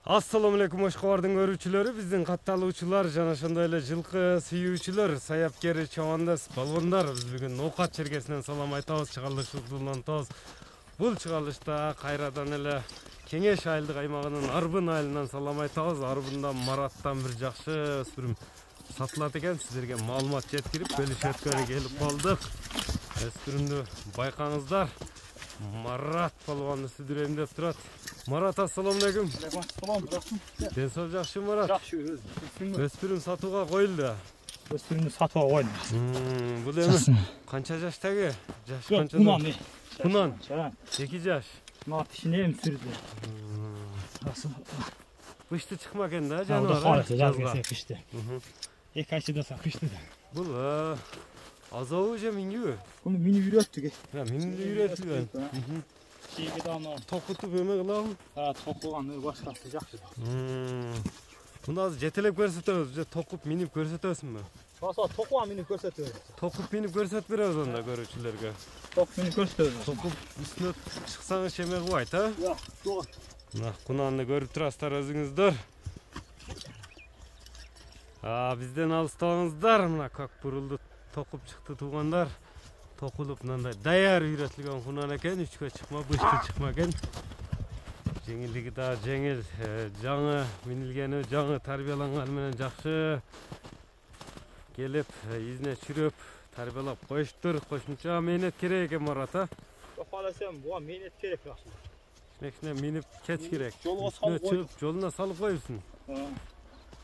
Assalamu alaikum Oşqo'bardын көрүүчүлөрү, биздин катталуучулар жана ошондой эле жылкы сүйүүчүлөр, саяпкер, чабандас, балбондар, биз бүгүн Ноокат чергесинен салам айтабыз, чыгарылышыбызды улантабыз. Бул чыгарылышта кайрадан эле Кеңеш айылдык аймагынын Арбын айылынан салам айтабыз. Арбында Мараттан бир жакшы өспүрүм сатылат экен, сиздерге маалымат жеткирип, бөлүшөткөнү келип калдык. Өспүрүмдү байкаңыздар. Марат балбанды сүдүрөйм деп турат. Марат, ассаламу алейкум. Ден соолук жакшы, Марат? Жакшы, өспүрүм сатууга коюлду. Өспүрүмдү сатууга коюлду. Бул эми канча жаштагы? Жаш канча? Кунан. 2 жаш. Март ишине эми сүрдү. Кышты чыкма экен да, жаныбар. Жазга кышты. 2 айчада кышты. Бул азабы же мингиби? Буну минип үйрөттүк. Минип үйрөтүлгөн. Кийинки да аны токутуп эме кылабы? Токуган башкасы жакшы. Муну азыр жетелеп көрсөтөбүз, же токуп минип көрсөтөсүңбү? Токуган минип көрсөтөбүз. Токуп минип көрсөтүп беребиз анда көрүүчүлөргө. Токуп минип көрсөтөбүз. Токуп үстүнө чыксаңыз эме кылбайт, а? Жок. Мына кунанды көрүп турасыздар өзүңүздөр. Бизден алыстабаңыздар. Мына как бурулду токуп чыкты туугандар. Токулуп мындай даяр үйрөтүлгөн кунан экен, үчкө чыкма, бышкы чыкма экен. Жеңилдиги да жеңил, жаңы минилгени, жаңы тарбияланганы менен жакшы келип, изине чүрөп, тарбиялап коюштур. Кошумча мээнет керек экен, Марат, а? Жок, аласем, буга мээнет керек жакшы. Мекине минип кетиш керек. Жолго салып коюп, жолуна салып коюпсуң.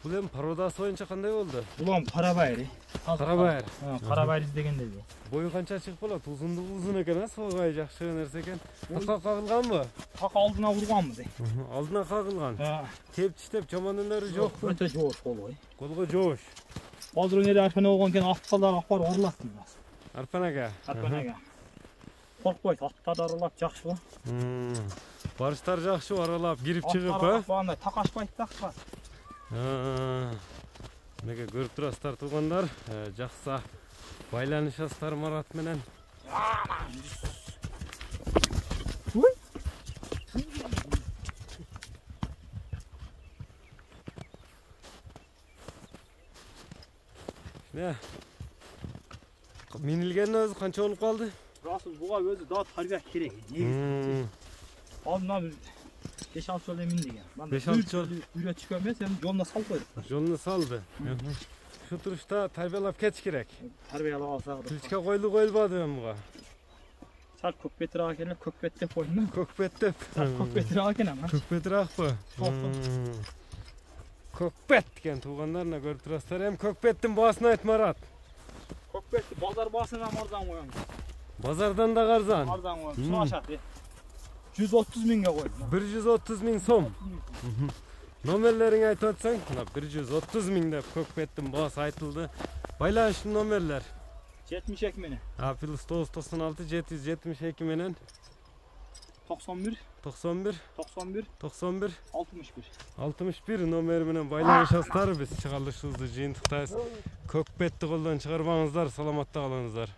Бул эми породасы боюнча кандай болду? Бул Карабайыр. Карабайыр. Карабайыр издегенде. Бою канча чыгып болот? Узундугу узун экен, а? Согай жакшы нерсе экен. Така кагылганбы? Така алдына урганбыз. Алдына кагылган. Теп тиштеп жаман өнөрү жокпу? Өтө жоош колго. Колго жоош. Азыр эле арпана болгон экен, аткалдар апар орлат дейм. Арпанага. Арпанага. Коркпойт, аттарды аралап жакшы го. Барыштар жакшы аралап кирип чыгып, а? Бандай такашпайт такка. Меге көрүп турасыздар туугандар, жакса байланышасыздар Марат менен. Ne? Минилген өзү канча болуп калды? Расыл буга өзү да тарбия керек. Алдына 5-6 жол эмин деген. 5-6 жол үйрөтүшкө эмес, эми жолуна салып койдук. Жолуна салды. Şu turuşta tarbiялап кетиш керек. Тарбиялап алсак. Тилчке койлубады эми буга. Сал көкпетирак келип, көкпет деп койдум. Көкпет деп. Көкпетирак экен ама. Көкпетиракпы? Көкпет деген туугандарына көрүп турасыздар. Эми көкпеттин баасын айт, Марат. Көкпетти базар баасынан арзан коем. Базардан да арзан. Арзан коем. Сунашат. 130 миңге койдум. 130 миң сом. Номерлерин айтып атсаң, 130 миң деп көкпеттин баасы айтылды. Байланыш номерлер 72 менен. Плюс 996 772 менен 91 91 91 91 61 61 номери менен байланышасыздар. Биз чыгарылышыбызды жыйынтыктайбыз. Көкпетти колдон чыгарбаңыздар, саламатта калыңыздар.